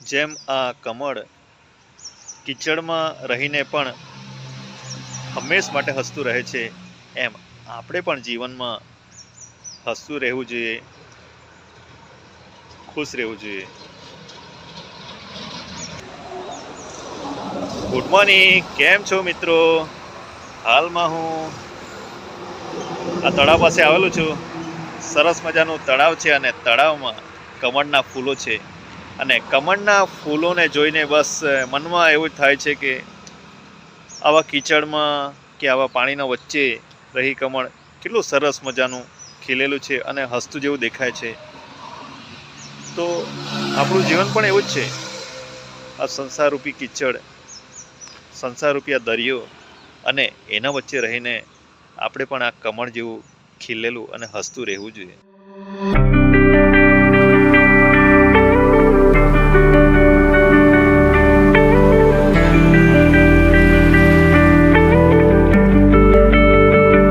જેમ આ કમળ કીચડમાં રહીને પણ હંમેશ માટે હસતું રહે છે, એમ આપણે પણ જીવનમાં હસતું રહેવું જોઈએ, ખુશ રહેવું જોઈએ. ગુડ મોર્નિંગ, કેમ છો મિત્રો? હાલમાં હું આ તળાવ પાસે આવેલું છું. સરસ મજાનું તળાવ છે અને તળાવમાં કમળના ફૂલો છે અને કમળના ફૂલોને જોઈને બસ મનમાં એવું જ થાય છે કે આવા કીચડમાં કે આવા પાણીના વચ્ચે રહી કમળ કેટલું સરસ મજાનું ખીલેલું છે અને હસતું જેવું દેખાય છે. તો આપણું જીવન પણ એવું જ છે. આ સંસારરૂપી કીચડ, સંસારરૂપી આ દરિયો અને એના વચ્ચે રહીને આપણે પણ આ કમળ જેવું ખીલેલું અને હસતું રહેવું જોઈએ.